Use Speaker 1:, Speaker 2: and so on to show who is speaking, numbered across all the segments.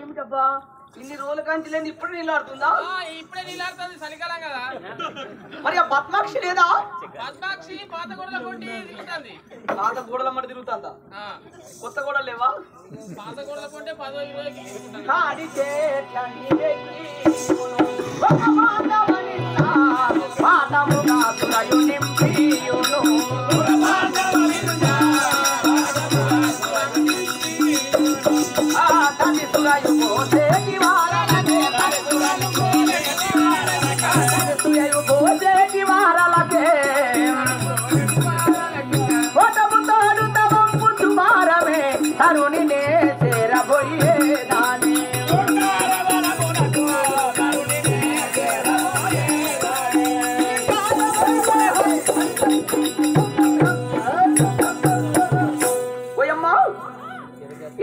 Speaker 1: ఏమిటబ్బా ఇన్ని రోజుల కంచి లేదు ఇప్పుడు నీళ్ళాడుతుందా?
Speaker 2: ఇప్పుడే నీళ్ళాడుతుంది చలికాలం కదా.
Speaker 1: మరి ఆ పద్మాక్షి లేదా?
Speaker 2: పద్మాక్షి పాత గోడల కొట్టి తిరుగుతుంది.
Speaker 1: పాత గోడల మట్టి తిరుగుతుందా? కొత్త గోడలు లేవా?
Speaker 2: పాత గోడల కొంటే 10-20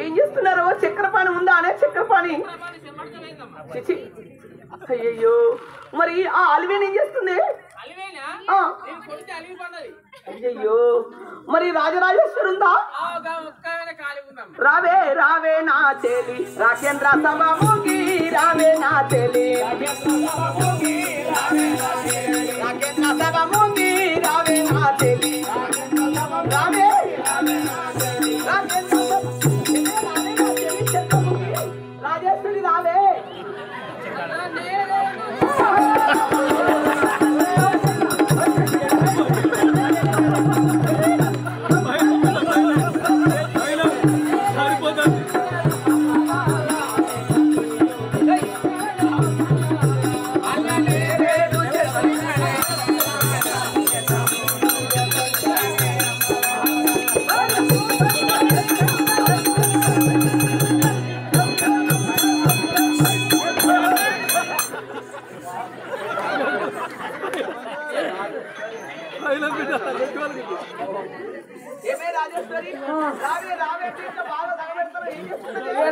Speaker 1: ఏం చేస్తున్నారు? చక్కెరపాణి ఉందా అనే చక్కెరపాణి? అయ్యో మరి ఆ అలివేన్ ఏం చేస్తుంది? అయ్యో మరి రాజరాజేశ్వరి ఉందా? రావే రావే నా చెలి రాకేంద్ర సభముకి రావే నా చెలి రాకేంద్ర సభముకి రావే నా చెలి రావే రాజేశ్వరి రావే.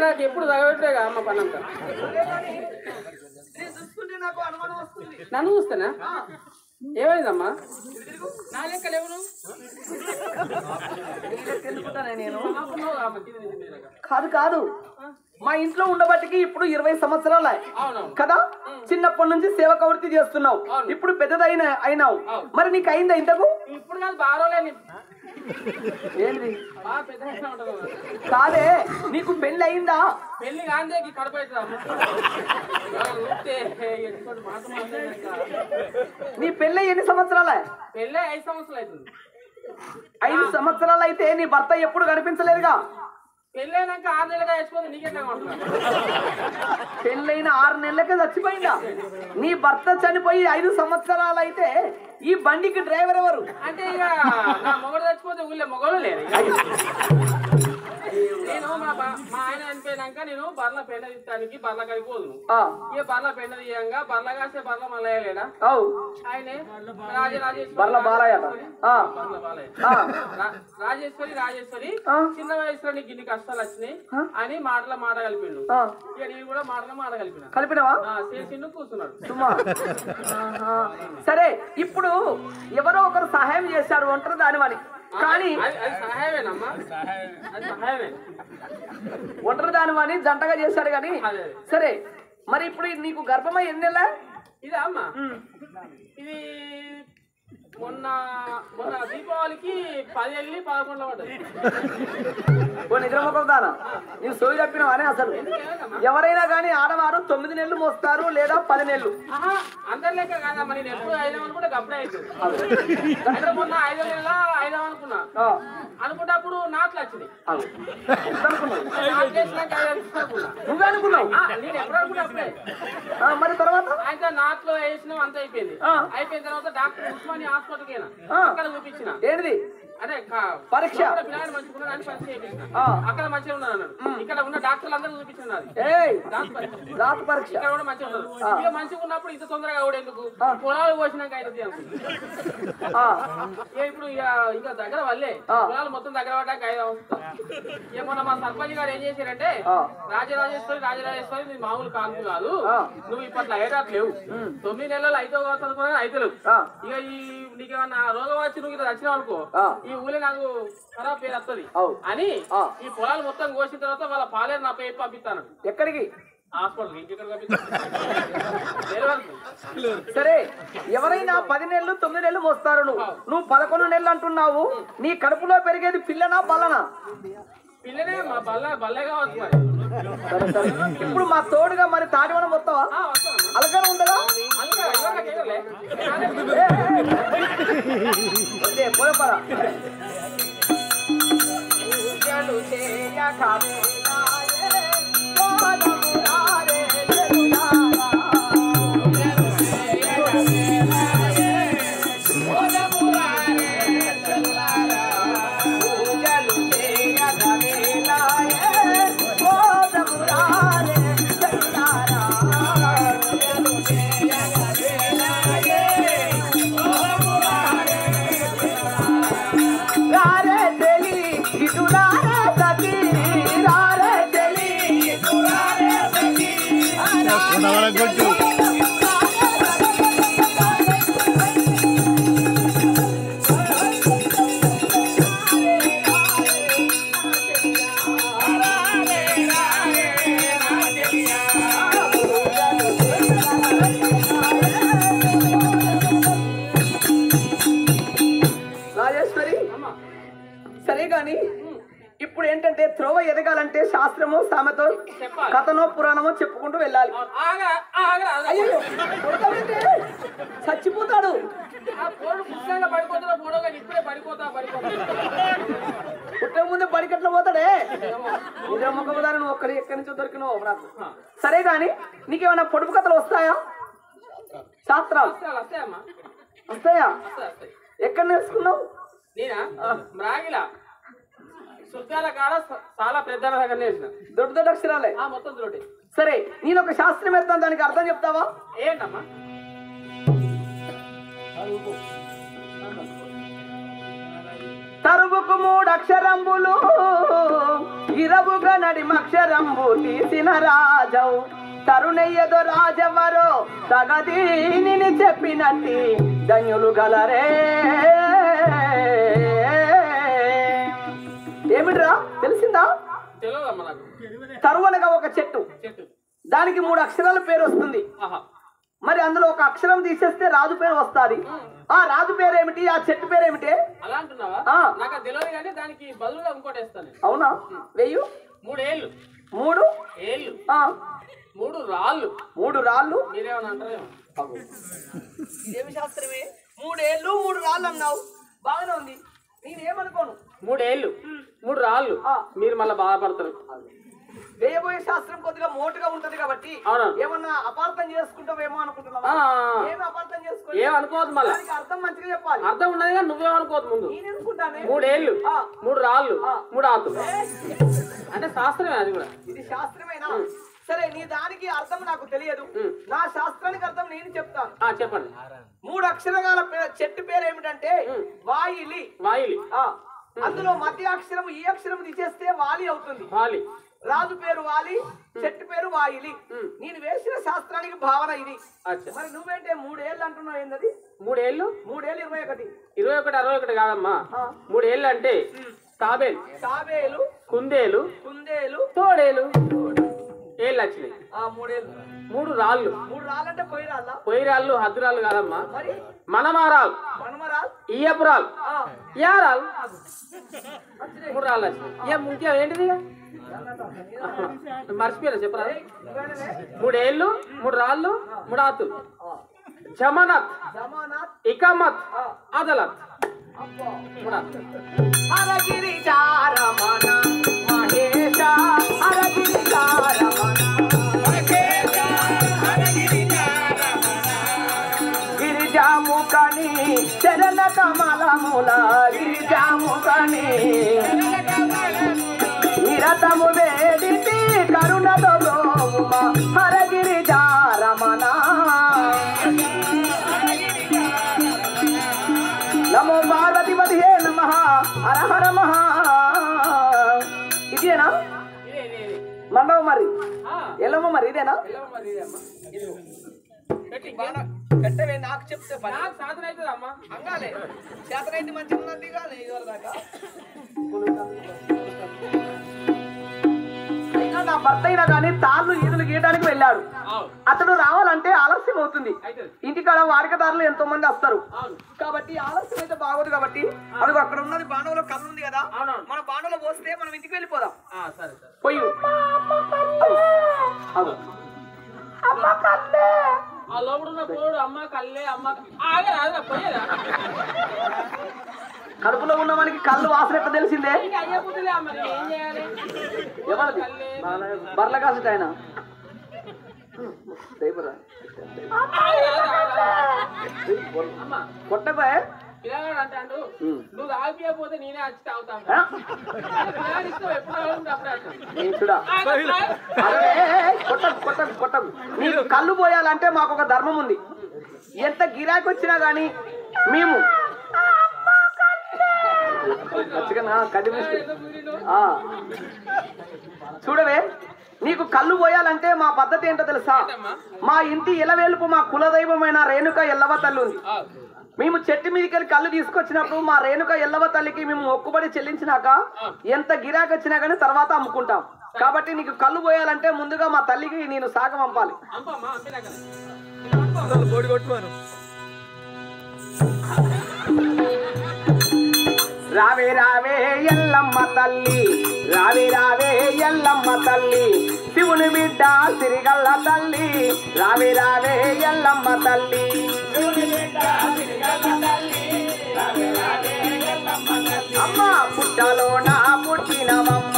Speaker 2: నాకు ఎప్పుడు తగబెట్టాగా అమ్మ పని అంతా. నన్ను చూస్తానా? ఏమైందమ్మా? నా లెక్కలు ఎవరు?
Speaker 1: నేను కాదు కాదు మా ఇంట్లో ఉండబట్టికి ఇప్పుడు 20 సంవత్సరాలు కదా. చిన్నప్పటి నుంచి సేవ కవృత్తి చేస్తున్నావు, ఇప్పుడు పెద్దదైన అయినావు. మరి నీకు అయిందా ఇంతకు?
Speaker 2: ఇప్పుడు కాదు బారోలేని
Speaker 1: ఏంటి కాదే నీకు పెళ్లి అయిందా?
Speaker 2: పెళ్లి కాదే కడప
Speaker 1: నీ పెళ్ళి ఎన్ని సంవత్సరాలే?
Speaker 2: పెళ్ళి 5 సంవత్సరాలు అవుతుంది.
Speaker 1: 5 సంవత్సరాలు అయితే నీ భర్త ఎప్పుడు కనిపించలేదుగా?
Speaker 2: పెళ్ళైనాక 6 నెలలుగా చచ్చిపోతే నీకెట్లా?
Speaker 1: పెళ్ళైన 6 నెలలకే చచ్చిపోయిందా? నీ భర్త చనిపోయి 5 సంవత్సరాలు అయితే ఈ బండికి డ్రైవర్ ఎవరు?
Speaker 2: అంటే ఇక నా మొగడు చచ్చిపోతే ఊళ్ళో మొగలు లేదు. నేను మా ఆయన చనిపోయినాక నేను బర్ల పెండ తీస్తానికి బర్ల కాడికి పోదును. ఇక బర్ల పెండ తీయంగా బర్ల కాసే బర్ల మల్లయ్యలేనా ఆయనే రాజేశ్వరి చిన్న వయసులో నీకు ఇన్ని కష్టాలు వచ్చినాయి అని మాట కలిపిండు. ఇక నేను కూడా మాట
Speaker 1: కలిపినవా?
Speaker 2: చేసిండు కూర్చున్నాడు.
Speaker 1: సరే ఇప్పుడు ఎవరో ఒకరు సహాయం చేశారు ఒంటరి దానివని, కానీ
Speaker 2: సహాయమేనమ్మా, అది సహాయమే.
Speaker 1: ఒంటరి దానివని జంటగా చేశాడు కానీ సరే. మరి ఇప్పుడు నీకు గర్భమై ఎన్ని నెలలా?
Speaker 2: ఇదా అమ్మా? ఇది మొన్న దీపావళికి 10 వెళ్ళి 11 పడ్డది.
Speaker 1: నిద్రమొక్కదానా నీవు సోయి తప్పినావు అని? అసలు ఎవరైనా కానీ ఆడవారు 9 నెలలు మోస్తారు లేదా 10 నెలలు.
Speaker 2: అందరి లెక్క కాదా మరి? నేను ఎప్పుడు 5 అనుకుంటే అప్పుడే అవుతుంది. మొన్న 5 నెలల 5 అనుకున్నా. అనుకున్నప్పుడు నాట్లు వచ్చినాయి.
Speaker 1: నువ్వే అనుకున్నావు?
Speaker 2: నేను ఎప్పుడు అనుకున్నా అప్పుడే.
Speaker 1: మరి తర్వాత
Speaker 2: అయితే నాట్లు వేసినాం, అంత అయిపోయింది. అయిపోయిన తర్వాత డాక్టర్ ఉస్మానియా హాస్పిటల్కి అయినా అక్కడ చూపించిన.
Speaker 1: ఏంటిది?
Speaker 2: అదే
Speaker 1: పరీక్ష
Speaker 2: పిల్లలు మంచిగా అని పరీక్ష చేయించిన. అక్కడ మంచిగా ఉన్నారు అన్నాడు. ఇక్కడ ఉన్న డాక్టర్లు అందరూ చూపించినది
Speaker 1: రాత పరీక్ష.
Speaker 2: ఇక్కడ కూడా మంచిగా ఉన్నారు. ఇక మంచిగా ఉన్నప్పుడు ఇంత తొందరగా కూడా ఎందుకు? పొలాలు పోసినాక అయితే ఇప్పుడు ఇంకా దగ్గర వల్లే పొలాలు మొత్తం దగ్గర పడ్డాక 5 అవసరం. ఏమన్నా మా సర్పంచ్ గారు ఏం చేశారంటే, రాజరాజేశ్వరి నీ మామూలు కాన్పు కాదు, నువ్వు ఇప్పట్లో అయ్యేటట్టు లేవు. 9 నెలలు అయితే అనుకున్నా అయితే లేవు. ఇక ఈ నీకేమన్నా రోగం వచ్చి నువ్వు ఇట్లా వచ్చినావు అనుకో ఈ ఊళ్ళో నాకు ఖరాబ్ పేరు వస్తుంది అని ఈ పొలాలు మొత్తం కోసిన తర్వాత వాళ్ళ పాలేరు నా పేరు పంపిస్తాను.
Speaker 1: ఎక్కడికి?
Speaker 2: హాస్పిటల్ ఇంకెక్కడ
Speaker 1: సరే, ఎవరైనా 10 నెలలు 9 నెలలు మోస్తారు. నువ్వు 11 నెలలు అంటున్నావు. నీ కడుపులో పెరిగేది పిల్లనా బల్లనా?
Speaker 2: పిల్లనే మా బల్లే కావచ్చు.
Speaker 1: సరే సరే, ఇప్పుడు మా తోడుగా మరి తాటివనం వస్తావా? అలకన ఉండదా? పోయపరా సరే గాని ఇప్పుడు ఏంటంటే త్రోవ ఎదగాలంటే శాస్త్రమో సామెతో కథనో పురాణమో చెప్పుకుంటూ వెళ్ళాలి. చచ్చిపోతాడు. పుట్టే ముందే బడికట్ల పోతాడే. ఇదే మొక్కదారి నువ్వు ఒక్కడి ఎక్కడి నుంచో దొరికినావు నాకు. సరే గాని నీకేమైనా పొడుపు కథలు వస్తాయా? శాస్త్రాలు వస్తాయా? ఎక్కడ నేర్చుకున్నావు?
Speaker 2: నేనా రాగిలా సుద్దాల కాడ చాలా పెద్ద దగ్గర నేర్చిన
Speaker 1: దొడ్డు దొడ్డు అక్షరాలే
Speaker 2: మొత్తం దొడ్డి.
Speaker 1: సరే, నేను ఒక శాస్త్రం ఎత్తాను, దానికి అర్థం చెప్తావా?
Speaker 2: ఏంటమ్మా?
Speaker 1: తరువుకు 3 అక్షరంబులు ఇరవుగా నడిమక్షరంబు తీసిన రాజవు తరుణయ్యదో రాజవరో తగదీని చెప్పినట్టి ధన్యులు గలరే. ఏమిట్రా తెలిసిందా? తరువనగా ఒక చెట్టు, దానికి 3 అక్షరాల పేరు వస్తుంది. మరి అందులో ఒక అక్షరం తీసేస్తే రాజు పేరు వస్తుంది. ఆ రాజు పేరు ఏమిటి? ఆ చెట్టు పేరు ఏమిటి?
Speaker 2: అలా అంటున్నావా? నాకు తెలియదు కానీ దానికి బదులుగా ఇంకోటి వేస్తాను.
Speaker 1: అవునా? వెయ్యు
Speaker 2: 3 ఏళ్ళు
Speaker 1: 3
Speaker 2: ఏళ్ళు 3 రాళ్ళు
Speaker 1: 3 రాళ్ళు
Speaker 2: మీరేమన్నా అంటారేమో.
Speaker 1: ఏమి శాస్త్రమే? 3 ఏళ్ళు 3 రాళ్ళు అన్నావు, బాగానే ఉంది. నేనేమనుకోను.
Speaker 2: 3 ఏళ్ళు 3 రాళ్ళు మీరు మళ్ళీ బాధపడతారు.
Speaker 1: వేయబోయే శాస్త్రం కొద్దిగా మోటుగా ఉంటది కాబట్టి ఏమన్నా అపార్థం చేసుకుంటావేమో అనుకుంటున్నావా? ఏమి అపార్థం చేసుకో,
Speaker 2: ఏమనుకోవద్దు. మళ్ళీ
Speaker 1: అర్థం మంచిగా చెప్పాలి.
Speaker 2: అర్థం ఉన్నది కానీ నువ్వేమనుకోవద్దు. ముందు
Speaker 1: నేనేనుకుంటానే
Speaker 2: 3 ఏళ్ళు 3 రాళ్ళు 3 ఆతులు అంటే శాస్త్రమే. అది కూడా
Speaker 1: ఇది శాస్త్రమేనా? సరే, నీ దానికి అర్థం నాకు తెలియదు. నా శాస్త్రానికి అర్థం నేను చెప్తాను.
Speaker 2: చెప్పండి.
Speaker 1: 3 అక్షరాల చెట్టు పేరు ఏమిటంటే వాయిలి.
Speaker 2: వాయిలి.
Speaker 1: అందులో మధ్య అక్షరం ఈ అక్షరం తీసేస్తే వాలి అవుతుంది.
Speaker 2: వాలి.
Speaker 1: రాజు పేరు వాలి, చెట్టు పేరు వాయిలి. నేను వేసిన శాస్త్రానికి భావన ఇది. మరి నువ్వేంటే 3 ఏళ్ళు అంటున్నావు? ఏంటది?
Speaker 2: 3 ఏళ్ళు
Speaker 1: 3 ఏళ్ళు 21
Speaker 2: 21 కాదమ్మా. 3 ఏళ్ళు అంటే తాబేలు,
Speaker 1: తాబేలు,
Speaker 2: కుందేలు,
Speaker 1: కుందేలు,
Speaker 2: తోడేలు ఏళ్ళు వచ్చినాయి.
Speaker 1: 3 ఏళ్ళు.
Speaker 2: 3 రాళ్ళు.
Speaker 1: 3 రాళ్ళు అంటే
Speaker 2: పొయ్యిరాళ్ళు హద్దురాళ్ళు కాదమ్మా.
Speaker 1: మరి
Speaker 2: మనమారాలు,
Speaker 1: మనమరాలు,
Speaker 2: ఇయ్యపురాలు, యారాలు 3 రాళ్ళు వచ్చినాయి. ముఖ్యం ఏంటిది? మర్చిపోయారా చెప్పరా? 3 ఏళ్ళు 3 రాళ్ళు 3 ఆతులు. జమానత్, ఇకామత్, అదలత్.
Speaker 1: హరగిరి చారమణ మహేశ, హరగిరి చారమణ గిరిజాముఖని చరణ కమలముల గిరిజాముఖని నిరతము వేడితి కరుణతో బ్రోవుమ హరగిరి చారమణ. నమో పార్వతిపతియే నమః. హర హర మహా. ఇదేనా మండవ? మరి ఎల్లమ్మ మరి ఇదేనా? కట్టవే నాకు చెప్తే పని
Speaker 2: నాకు సాధన అవుతుంది అమ్మా
Speaker 1: అంగాలే చేతనైతే మంచిగా ఉన్నది కానీ ఇదివరకు దాకా అయినా నా భర్త అయినా కానీ తాళ్ళు ఈదులు గీయడానికి వెళ్ళాడు అతడు రావాలంటే ఆలస్యం అవుతుంది ఇంటికాడ వారికదారులు ఎంతో మంది వస్తారు కాబట్టి ఆలస్యం అయితే బాగోదు కాబట్టి అది అక్కడ ఉన్నది బాణంలో కళ్ళు ఉంది కదా మన బాణంలో పోస్తే మనం ఇంటికి వెళ్ళిపోదాం పోయి
Speaker 2: ఆ లోపల ఉన్న పోడు అమ్మ కల్లే అమ్మ ఆగరాదా పోయేదా
Speaker 1: కడుపులో ఉన్న మనకి కళ్ళు వాసన ఎట్లా తెలిసిందే
Speaker 2: అయ్యపోతులే అమ్మ ఏం చేయాలి
Speaker 1: ఎవరు బర్ల కాసట ఆయన కొట్టబోయే
Speaker 2: పిల్లగాడు అంటాడు నువ్వు తాగిపోతే నేనే వచ్చి తాగుతాను
Speaker 1: కొట్టకు నీకు కళ్ళు పోయాలంటే మాకు ఒక ధర్మం ఉంది ఎంత గిరాకీ వచ్చినా గాని మేము చూడవే నీకు కళ్ళు పోయాలంటే మా పద్ధతి ఏంటో తెలుసా మా ఇంటి ఇలవేలుపు మా కులదైవమైన రేణుక ఎల్లవ తల్లి ఉంది మేము చెట్టు మీదకి కళ్ళు తీసుకొచ్చినప్పుడు మా రేణుక ఎల్లవ తల్లికి మేము మొక్కుబడి చెల్లించినాక ఎంత గిరాకీ వచ్చినా గానీ తర్వాత అమ్ముకుంటాం కాబట్టి నీకు కళ్ళు పోయాలంటే ముందుగా మా తల్లికి నేను సాగ పంపాలి రావే రావే ఎల్లమ్మ తల్లి రావే రావే ఎల్లమ్మ తల్లి శివుని బిడ్డ సిరిగల్ల తల్లి రావే రావే ఎల్లమ్మ తల్లి అమ్మ పుట్టలోన పుట్టినవమ్మ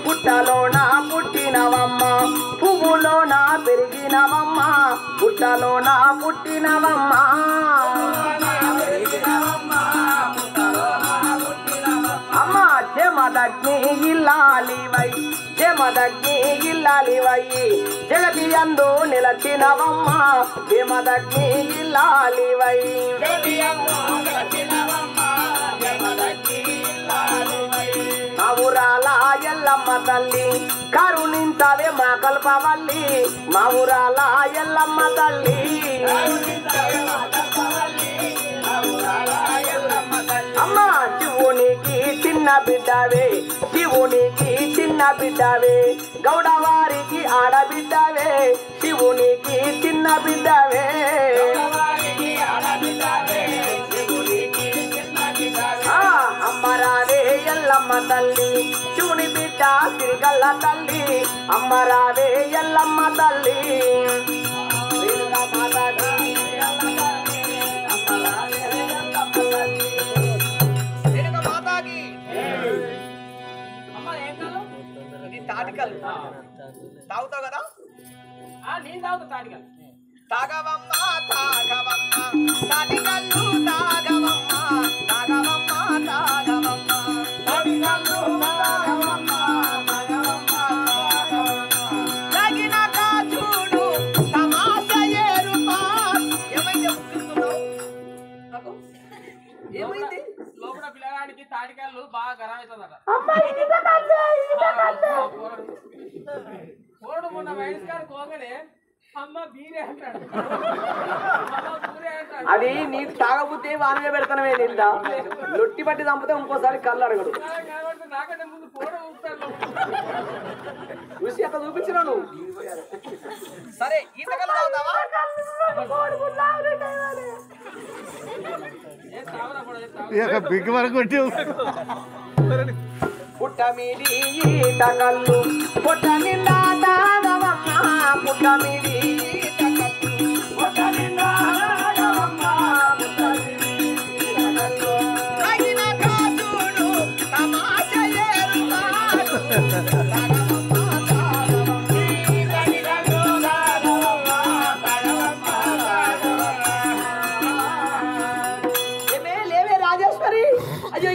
Speaker 1: పుట్టలోన పుట్టినవమ్మ పువ్వులోన పెరిగినవమ్మ పుట్టలోన పుట్టినవమ్మ అమ్మ జమదగ్ని ఇల్లాలివై జమదగ్ని ఇల్లాలివై జగతి అందు నిలచినవమ్మ జమదగ్ని ఇల్లాలివై మావురాల ఎల్లమ్మ తల్లి కరుణించవే మా కల్పవల్లి మావురాల ఎల్లమ్మ తల్లి అమ్మ శివునికి చిన్న బిడ్డవే శివునికి చిన్న బిడ్డవే గౌడవారికి ఆడబిడ్డవే శివునికి చిన్న బిడ్డవే అమ్మరావే ఎల్లమ్మ తల్లి శివుని బిడ్డ సిరిగల్ల తల్లి అమ్మరావే ఎల్లమ్మ తల్లి తాటికలు తాగుతావు కదా
Speaker 2: నేను తాగుతా తాటికలు
Speaker 1: తాగవమ్మ తాగవమ్మ తాటికల్లు తాగవమ్మ తాగవమ్మ తాగవమ్మ తాటికల్లు తాగవమ్మ తాగినాక చూడు తమాషా ఏరుపా ఏమైంది నాకు ఏమైంది
Speaker 2: లోపల పిల్లగాడికి తాటికాయలు బాగా గరం అవుతుందట పోడు మొన్న వయసుగారు పోగానే అమ్మ బీరే అంటాడు
Speaker 1: అది నీకు తాగబుద్ధి వానగా పెడతానమే నిందా లొట్టి పట్టి చంపితే ఇంకోసారి కళ్ళు అడగడు
Speaker 2: నాకంటే ముందు పోడు ఊపుతాడు
Speaker 1: చూసి అక్కడ చూపించిన నువ్వు సరే ఈత కళ్ళు తాగుతావా
Speaker 3: బిగ్ వరకు
Speaker 1: పుట్ట మీది ఈత కళ్ళు పుట్ట నిండా తాగవమ్మ పుట్ట మీది ఈత కళ్ళు పుట్ట నిండా తాగవమ్మ పుట్ట మీది ఈత కళ్ళు తాగినాక చూడు తమాషా ఏరుపాడు తాగవమ్మ తాగవమ్మ తాగినాక తాగవమ్మ తాగవమ్మ ఏమే లేవే రాజేశ్వరి అయ్యో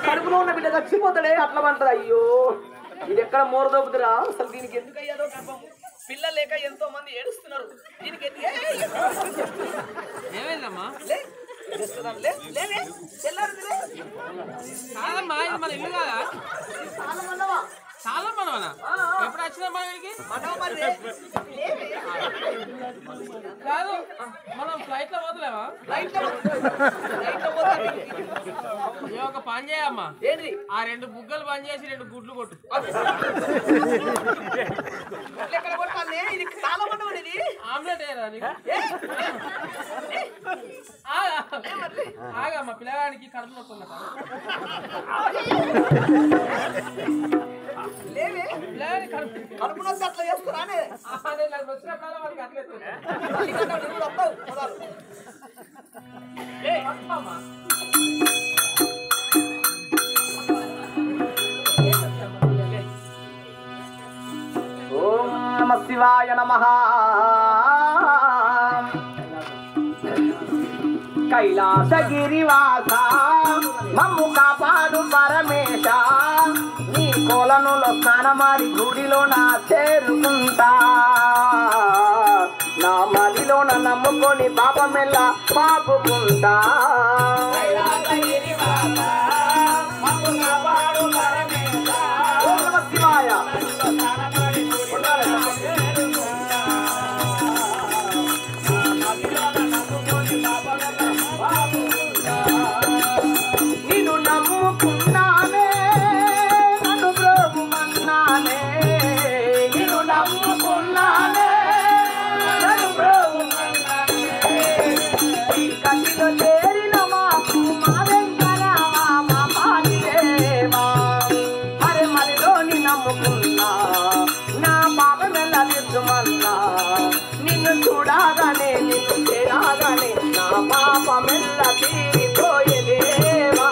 Speaker 1: కడుపులో ఉన్న బిడ్డ చచ్చిపోతాడే అట్లా అంటది అయ్యో ఇది ఎక్కడ మోరదోపుతురా అసలు దీనికి ఎందుకు అయ్యాదో గర్భము పిల్లలు లేక ఎంతో మంది ఏడుస్తున్నారు దీనికి
Speaker 2: ఏమైందమ్మా
Speaker 1: కాదమ్మా
Speaker 2: మన ఇల్లు కదా చాలా మనమనా ఎప్పుడు వచ్చినా మన వీడికి కాదు మనం ఫ్లైట్ లో పోతలేమా ఒక పని చేయమ్మా ఆ 2 బుగ్గలు పని చేసి 2 గుడ్లు కొట్టు ఆమ్లెట్ ఏరా ఆగమ్మా పిల్లగానికి కడుపు నొప్పుందట
Speaker 1: కడుపు నొప్పి అట్లా చేస్తారానే
Speaker 2: వచ్చినప్పుడు వాళ్ళకి అట్లేదు
Speaker 1: ఓం నమ శివాయ నమః కైలాసగిరివాస మమ్ము కాపాడు పరమేశ నీ కోలనులో స్నానమాడి గుడిలో నా చేరుకుంటా నా మదిలోన నమ్ముకొని పాపమెల్ల పాపుకుంటా ఓం నమ శివాయ నిన్ను నమ్ముకున్నానే నన్ను బ్రోగుమన్నానే నిన్ను నమ్ముకున్నానే నన్ను బ్రోగుమన్నానే ఈ కట్టిలో చేరిన మాకు మా వెంకరామా మా పాలిదేవా మరి మరిలోని నమ్ముకున్నా నా పాపమెల్ల తీర్చుమన్నా నిన్ను చూడగానే నిన్ను చేరగానే నా పాపమెల్ల తీరిపోయేదేవా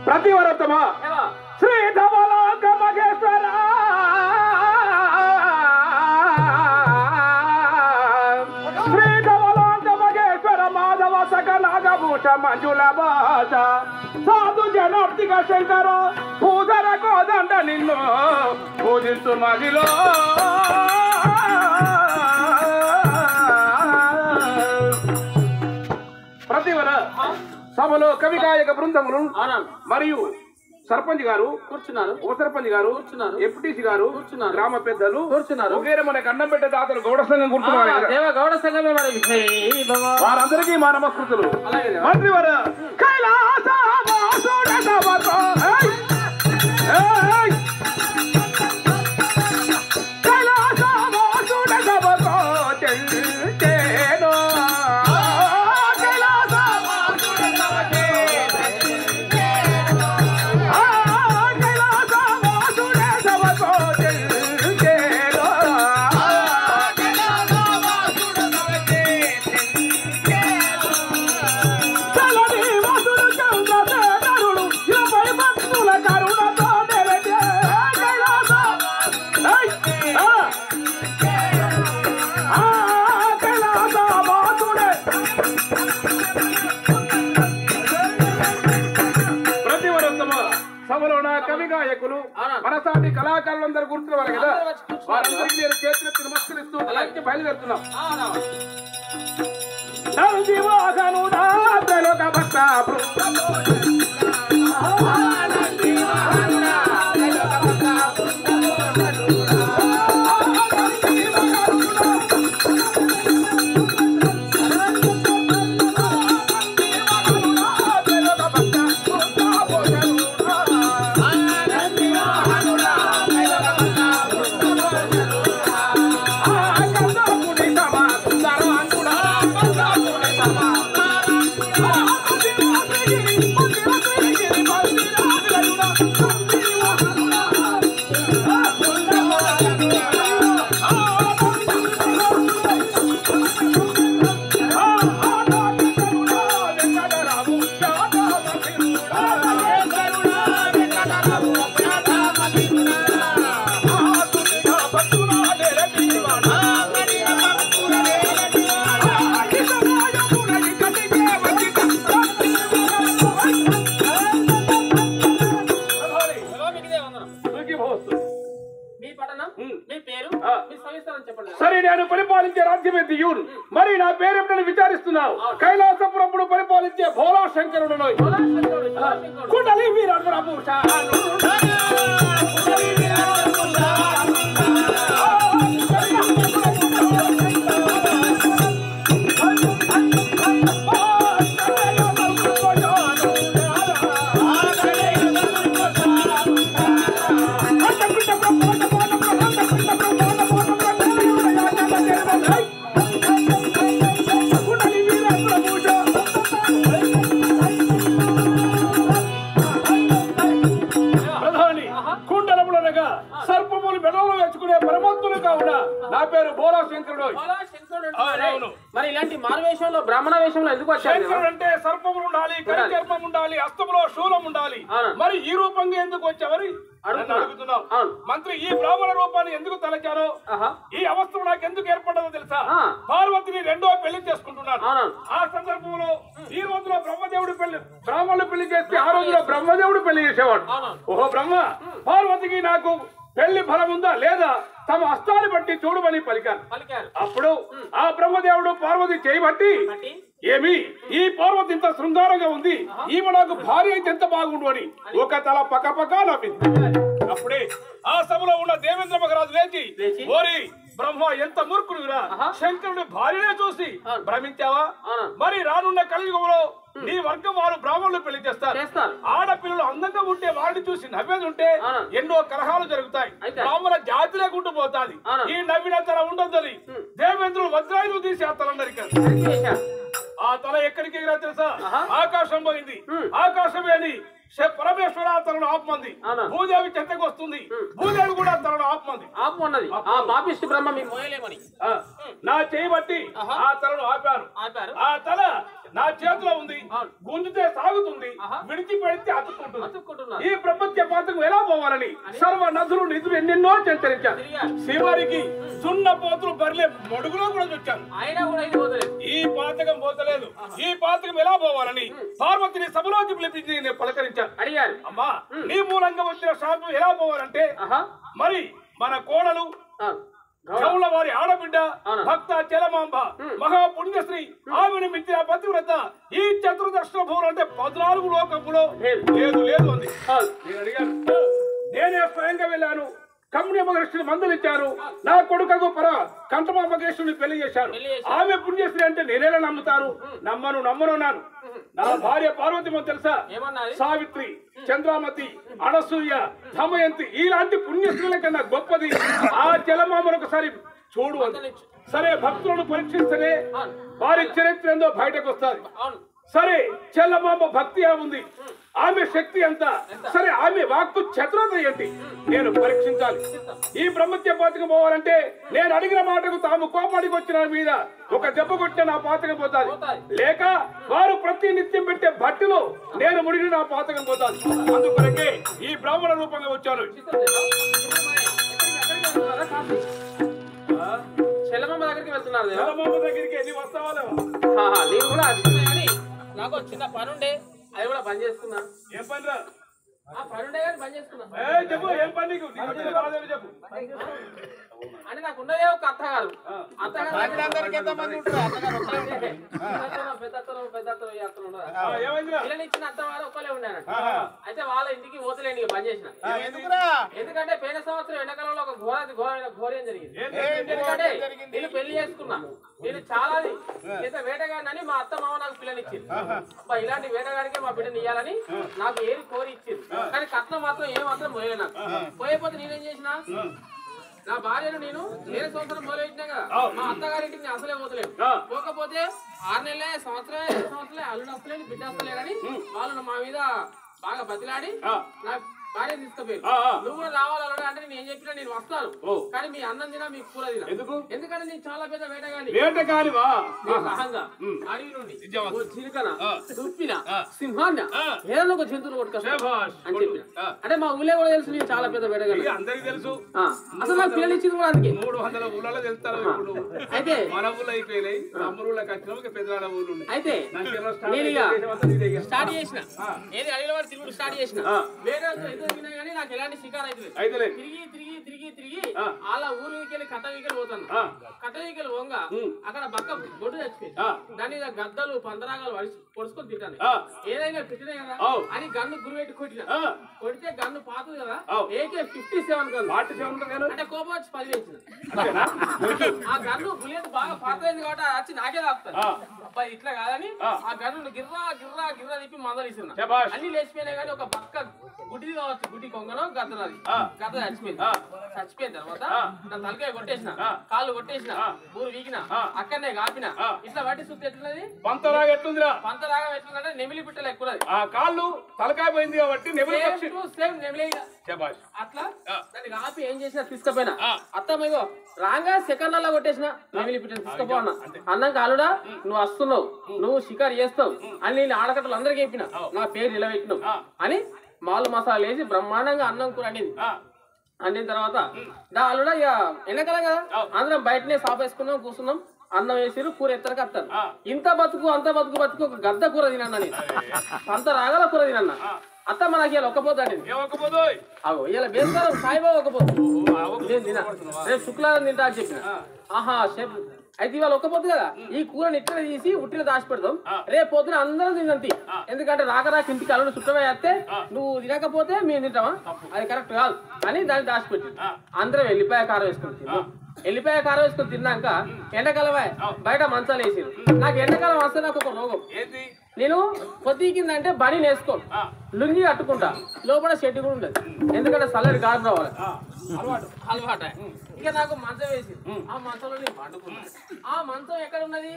Speaker 1: ప్రతివరతమా శ్రీ ధవలోక మహేశ్వర శ్రీ ధవలోక మహేశ్వర మాధవ సకలాగభూష మంజుల భాష సాధు జనార్తిక శంకర పూజర కోదండ నిన్ను పూజిస్తు మదిలో ప్రతివర సభలో కవి గాయక బృందములు మరియు సర్పంచ్ గారు
Speaker 2: కూర్చున్నారు
Speaker 1: ఉప సర్పంచ్ గారు
Speaker 2: కూర్చున్నారు
Speaker 1: ఎంపీటీసీ గారు
Speaker 2: కూర్చున్నారు
Speaker 1: గ్రామ పెద్దలు
Speaker 2: కూర్చున్నారు
Speaker 1: ఒకేరే మనకి అన్నం పెట్టే దాతలు గౌడ సంఘం కూర్చున్నారు కదా.
Speaker 2: దేవ గౌడ సంఘమే మరి
Speaker 1: వారందరికీ మా నమస్కృతులు.
Speaker 2: అలాగే దేవా.
Speaker 1: మంత్రివర కైలాసవాసుడ సభతో ఏయ్! కైలాసవాసుడ సభతో చెల్లించేను. కైలాసవాసుడ సభతో చెల్లించేను. కైలాసవాసుడ సభతో చెల్లించేను. కైలాసవాసుడ సభతో చలని వసుడు చంద్రశేఖరుడు 20 భక్తుల కరుణతో నిలచే కైలాస కైలాసవాసుడే. ప్రతివరతమ సభలోన కవి గాయకులు మనసాటి కళాకారులందరూ కూర్చున్నారు కదా. వారందరికీ నేను చేతులెత్తి నమస్కరిస్తూ అలాగే బయలుదేరుతున్నాం. నందివాహనుడా త్రైలోక భక్త సుందర
Speaker 4: చేస్తున్నావు కైలాసపురప్పుడు పరిపాలించే భోలా శంకరుడు కుండలి వీరభూష సర్పములు మెడలో వేసుకునే పరమాత్ములు కావున నా పేరు భోలా శంకరుడు.
Speaker 2: మరి ఇలాంటి మారువేషంలో బ్రాహ్మణ వేషంలో ఎందుకు వచ్చారు?
Speaker 4: శంకరుడు అంటే సర్పములు ఉండాలి, కరిచర్మం ఉండాలి, హస్తములో శూలం ఉండాలి. మరి ఈ రూపంగా ఎందుకు వచ్చావని అడుగుతున్నావు. మంత్రి ఈ బ్రాహ్మణ రూపాన్ని ఎందుకు తలచారో, ఈ అవస్థ నాకు ఎందుకు ఏర్పడదో తెలుసా? పార్వతిని రెండో పెళ్లి చేసుకుంటున్నాను. ఆ సందర్భంలో ఈ రోజులో బ్రహ్మదేవుడు బ్రాహ్మణులు పెళ్లి చేస్తే ఆ రోజులో బ్రహ్మదేవుడు పెళ్లి చేసేవాడు. ఓహో బ్రహ్మ, పార్వతికి నాకు పెళ్లి ఫలం ఉందా లేదా తమ హస్తాన్ని బట్టి చూడమని పలికాను. అప్పుడు ఆ బ్రహ్మదేవుడు పార్వతి చేయబట్టి, ఏమి ఈ పార్వతి ఇంత శృంగారంగా ఉంది, ఈమె నాకు భార్య అయితే ఎంత బాగుండు అని ఒక తల పక్క నవ్వింది. అప్పుడే ఆ సభలో ఉన్న దేవేంద్ర మహారాజు లేచి, ఓరి బ్రహ్మ ఎంత మూర్ఖుడురా, శంకరుడి భార్యనే చూసి భ్రమించావా? మరి రానున్న కలియుగంలో నీ వర్గం వారు బ్రాహ్మణులు పెళ్లి చేస్తారు. ఆడపిల్లలు అందంగా ఉంటే వారిని చూసి నవ్వేది ఉంటే ఎన్నో కలహాలు జరుగుతాయి, బ్రాహ్మణ జాతి లేకుండా పోతాది. ఈ నవ్విన తల ఉండొద్దని దేవేంద్రుడు వజ్రాయులు తీసి ఆ తల నరికారు. ఆ తల ఎక్కడికి ఎగిరా తెలుసా? ఆకాశం పోయింది. ఆకాశమే అని పరమేశ్వర తనను ఆపమంది. భూదేవి చెత్తకు వస్తుంది, భూదేవి కూడా తనను ఆపమంది.
Speaker 2: పాపిష్టి బ్రహ్మ మీ మోయలేమని
Speaker 4: నా చేయబట్టి ఆ తలను ఆపారు. ఆ తల నా చేతిలో ఉంది, గుంజితే సాగుతుంది, విడిచిపెడితే అతుక్కుంటుంది. ఈ ప్రపంచ పాతకు ఎలా పోవాలని సర్వ నదులు నిధులు ఎన్నెన్నో సంచరించారు. శివారికి సున్న పోతులు బర్లే మడుగులో కూడా వచ్చాను. ఈ పాతకం పోతలేదు. ఈ పాతకం ఎలా పోవాలని పార్వతిని సభలోకి పిలిపించి నేను పలకరించాను.
Speaker 2: అడిగారు,
Speaker 4: అమ్మా నీ మూలంగా వచ్చిన శాపం ఎలా పోవాలంటే, మరి మన కోడలు గౌల వారి ఆడబిడ్డ భక్త చలమాంబ మహాపుణ్యశ్రీ ఆమెను మించిన పతివ్రత ఈ చతుర్దర్శన భూములు అంటే 14 లోకములో లేదు అంది. నేను అడిగాను, నేనే స్వయంగా వెళ్ళాను. కమ్య మహర్షిని మందలిచ్చారు. నా కొడుకకు కంఠమా మహేశ్వరుని పెళ్లి చేశారు. ఆమె పుణ్యశ్రీ అంటే నేనేలా నమ్ముతాను? నమ్మను అన్నాను. నా భార్య పార్వతి తెలుసా? సావిత్రి, చంద్రామతి, అనసూయ, దమయంతి ఇలాంటి పుణ్యశ్రీల కన్నా గొప్పది ఆ చలమామను ఒకసారి చూడు అంది. సరే, భక్తులను పరీక్షిస్తేనే వారి చరిత్ర ఏందో బయటకు వస్తుంది. సరే, చెల్లమామ భక్తి ఉంది, ఆమె శక్తి ఎంత, సరే ఆమె వాక్కు చతురత ఏంటి నేను పరీక్షించాలి. ఈ బ్రహ్మత్య పాతకం పోవాలంటే నేను అడిగిన మాటకు తాము కోపాడికి వచ్చిన మీద ఒక దెబ్బ కొట్టిన నా పాతకం పోతాది, లేక వారు ప్రతి నిత్యం పెట్టే భట్టిలో నేను ముడిగిన నా పాతకం పోతాది. అందుకొరకే ఈ బ్రాహ్మణ రూపంగా వచ్చాను.
Speaker 2: చెల్లమ్మ దగ్గరికి వెళ్తున్నారు.
Speaker 4: చెల్లమ్మ దగ్గరికి ఎన్ని వస్తావా?
Speaker 2: నేను కూడా వచ్చింది కానీ నాకు చిన్న పని ఉండే, అది కూడా పని చేసుకున్నా.
Speaker 4: ఏం పని రా?
Speaker 2: పని ఉండే కానీ పని చేసుకున్నా.
Speaker 4: చెప్పు, ఏం పని నీకు? చెప్పు.
Speaker 2: అంటే నాకు ఉండదే ఒక అత్తగారు. ఇచ్చిన అత్తవారు ఒక్కలే ఉన్నాను. అయితే వాళ్ళ ఇంటికి పోతలేండి పని చేసిన. ఎందుకంటే పోయిన సంవత్సరం ఎండాకాలంలో ఒక ఘోరం జరిగింది. ఎందుకంటే నేను పెళ్లి చేసుకున్నా, నేను చాలా వేటగాడినని మా అత్త మామ నాకు పిల్లనిచ్చింది. అబ్బా ఇలాంటి వేటగాడికే మా బిడ్డని ఇయ్యాలని నాకు ఏది కోరి ఇచ్చింది. కానీ కట్నం మాత్రం ఏమాత్రం పోయే నాకు పోయకపోతే నేనేం చేసిన, నా భార్యను నేను వేరే సంవత్సరం మొదలెట్టినా కదా, మా అత్తగారింటికి నేను అసలే పోతలేను. పోకపోతే 6 నెలలే, సంవత్సరాలే అల్లుడు వస్తలేని బిడ్డ వస్తలేరని వాళ్ళు మా మీద బాగా బతిలాడి నా భార్య తీసుకుపోయారు. నువ్వు కూడా రావాలన్నా అంటే నేను ఏం చెప్పినా నేను వస్తాను, కానీ మీ అన్నం తినా మీకు కూర తినా. ఎందుకంటే నేను చాలా పెద్ద వేటగాని అడవి నుండి చిలుకన, దుప్పిన, సింహాన్న ఏదైనా ఒక జంతువులు కొట్టుకొస్తా అని చెప్పిన. అంటే మా ఊళ్ళో కూడా తెలుసు నేను చాలా పెద్ద వేటగాని, అందరికి తెలుసు. అసలు నాకు పిల్లలు ఇచ్చింది కూడా అందుకే 300 ఊళ్ళలో తెలుస్తారు. అయితే మన ఊళ్ళో అయిపోయినాయి, అయితే నేను ఇక స్టార్ట్ చేసిన, ఏది అడవిలో వాడు తిరుగుడు స్టార్ట్ చేసిన. వేరే తిరిగినా కానీ నాకు ఎలాంటి షికారు అవుతుంది
Speaker 4: అయితే
Speaker 2: తిరిగి తిరిగి తిరిగి తిరిగి అలా ఊరు వీకెళ్ళి కట్ట వీకెళ్ళి పోతాను కట్ట వీకెళ్ళి పోగా అక్కడ బక్క గొడ్డు చచ్చిపోయింది దాని మీద గద్దలు పందరాగాలు పొడుచుకొని తింటాను ఏదైనా పెట్టినా కదా అని గన్ను గురి పెట్టి కొడితే గన్ను పాతది కదా AK 57 అంటే కోపం వచ్చి 10 వేసిన ఆ గన్ను బుల్లెట్ బాగా పాతైంది కాబట్టి వచ్చి నాకే తాపుతాను అబ్బాయి ఇట్లా కాదని ఆ గన్ను గిర్రా గిర్రా గిర్రా తిప్పి మందలిస్తున్నా అన్ని లేచిపోయినా కానీ ఒక పక్క గుడ్డిది కావచ్చు గుడ్డి కొంగనో గద్దనది గద్ద చచ్చిపోయిన తర్వాత నా తలకాయ కొట్టేసిన కాళ్ళు కొట్టేసిన ఊరు వీకిన అక్కడనే కాపిన ఇట్లా వాటి సుత్తి ఎట్లున్నది
Speaker 4: పంతరాగా ఎట్లుందిరా
Speaker 2: పంతరాగా ఎట్లుందంటే నెమిలి పిట్టలు ఎక్కువ
Speaker 4: కాళ్ళు తలకాయ పోయింది కాబట్టి
Speaker 2: సేమ్ నెమిలి అట్లా దాన్ని కాపి ఏం చేసినా తీసుకుపోయినా అత్తమ్మో రాగా సెకండ్లలో కొట్టేసిన నెమిలి పిట్టలు తీసుకుపోన్నా అన్నాక అల్లుడా నువ్వు వస్తున్నావు నువ్వు షికారు చేస్తావు అని నేను ఆడకట్టలు అందరికీ చెప్పిన నా పేరు నిలబెట్టినావు అని మాలు మసాలా వేసి బ్రహ్మాండంగా అన్నం కూర అండిన తర్వాత అల్లుడా ఇక ఎండాకాలం కదా అందరం బయటనే సాఫ్ వేసుకున్నాం కూర్చున్నాం అన్నం వేసిరు కూర ఎత్తరకు వస్తారు ఇంత బతుకు అంత బతుకు ఒక గద్ద కూర తినన్నా నేను అంత రాగల కూర తినన్నా అత్త మనకి ఇలా ఒక్కపోతాడు ఇలా వేస్తారు సాయిబాబా ఒక్కపోతు నేను తిన రేపు శుక్రవారం తింటా అని చెప్పిన ఆహా షెఫ్ అయితే ఇవాళ ఒక్కపోద్దు కదా ఈ కూరని ఇట్లా తీసి ఉట్టిన దాచి పెడతాం రేపు పొద్దున అందరం తినంతి ఎందుకంటే రాక ఇంటికి అల్లుడు చుట్టమే వేస్తే నువ్వు తినకపోతే మేము తింటామా అది కరెక్ట్ కాదు అని దాన్ని దాచిపెట్టి అందరం వెళ్ళిపోయా కారం వేసుకుని తిన్నాం వెళ్ళిపోయా కారం వేసుకుని తిన్నాక ఎండాకాలమే బయట మంచాలు వేసి నాకు ఎండాకాలం వస్తే నాకు ఒక రోగం నేను పొద్దుకిందంటే బని వేసుకో లుంగి కట్టుకుంటా లోపల షెడ్ కూడా ఉండదు ఎందుకంటే చల్లటి గాలి రావాలి అలవాట ఇక నాకు మంచం వేసి ఆ మంచంలో నేను పండుకున్నా ఆ మంచం ఎక్కడ ఉన్నది